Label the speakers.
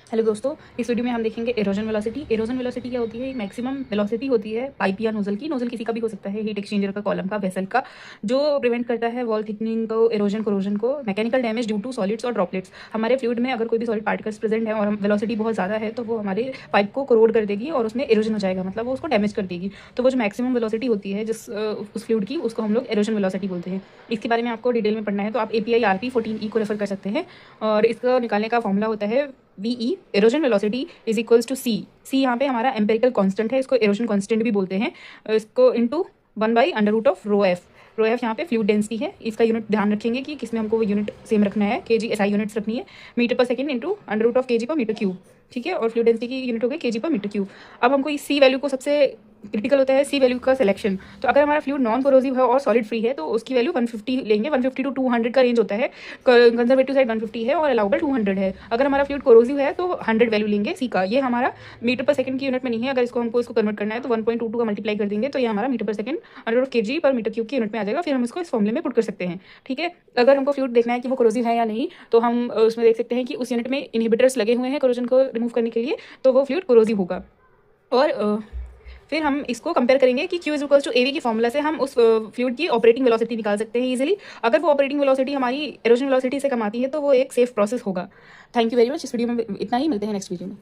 Speaker 1: Hello दोस्तों, इस video में हम देखेंगे एरोजन वेलोसिटी। एरोजन वेलोसिटी क्या होती है? मैक्सिमम वेलोसिटी होती है पाइप या नोजल की। नोजल किसी का भी हो सकता है, हीट एक्सचेंजर का, कॉलम का, वेसल का, जो प्रिवेंट करता है वॉल थिकनिंग को, एरोजन कोरोजन को, mechanical damage due to solids और ड्रॉपलेट्स। हमारे फ्लूइड में अगर कोई भी सॉलिड पार्टिकल्स प्रेजेंट है और वेलोसिटी बहुत ज़्यादा है तो वो हमारे पाइप को करोड कर देगी और उसमें एरोजन हो जाएगा, मतलब वो उसको डैमेज कर देगी। तो वो जो मैक्सिमम वेलोसिटी होती है जिस उस फ्लूइड की, उसको हम लोग एरोजन वेलोसिटी बोलते हैं। इसके बारे में आपको डिटेल में पढ़ना है तो आप API RP14E को रेफर कर सकते हैं। और इसको निकालने का फॉर्मूला होता है VE, erosion velocity is equals to C यहाँ पे हमारा एम्पेरिकल कांस्टेंट है, इसको एरोजन कांस्टेंट भी बोलते हैं। इसको इनटू 1/√ऑफ रो एफ यहाँ पे फ्लूइड डेंसिटी है। इसका यूनिट ध्यान रखेंगे कि किसमें हमको वो यूनिट सेम रखना है, kg SI यूनिट्स रखनी है, मीटर पर सेकंड इंटू √ऑफ kg पर मीटर क्यूब। ठीक है, और फ्लूइड डेंसिटी की यूनिट हो गई kg पर मीटर क्यूब। अब हमको इस सी वैल्यू को, सबसे क्रिटिकल होता है सी वैल्यू का सिलेक्शन। तो अगर हमारा फ्लूइड नॉन कोरोसिव है और सॉलिड फ्री है तो उसकी वैल्यू 150 लेंगे। 150 टू 200 का रेंज होता है। कंजर्वेटिव साइड 150 है और अलाउबल 200 है। अगर हमारा फ्लूइड कोरोसिव है तो 100 वैल्यू लेंगे सी का। ये हमारा मीटर पर सेकंड की यूनिट में नहीं है। अगर हमको इसको कन्वर्ट करना है तो 1.22 का मल्टीप्लाई कर देंगे तो ये हमारा मीटर पर सेकंड √kg पर मीटर क्यूब की यूनिट में आ जाएगा। फिर हम इसको इस फॉर्मूले में पुट कर सकते हैं। ठीक है, अगर हमको फ्लूइड देखना है कि वो कोरोसिव है या नहीं तो हम उसमें देख सकते हैं कि उस यूनिट में इनहिबिटर्स लगे हुए हैं कोरोजन को रिमूव करने के लिए, तो वो फ्लूइड कोरोसिव होगा। और फिर हम इसको कंपेयर करेंगे कि Q इज टू AV की फॉर्मूला से हम उस फ्लूइड की ऑपरेटिंग वेलोसिटी निकाल सकते हैं इजीली। अगर वो ऑपरेटिंग वेलोसिटी हमारी एरोजन वेलोसिटी से कम आती है तो वो एक सेफ प्रोसेस होगा। Thank you very much. इस वीडियो में इतना ही, मिलते हैं नेक्स्ट वीडियो में।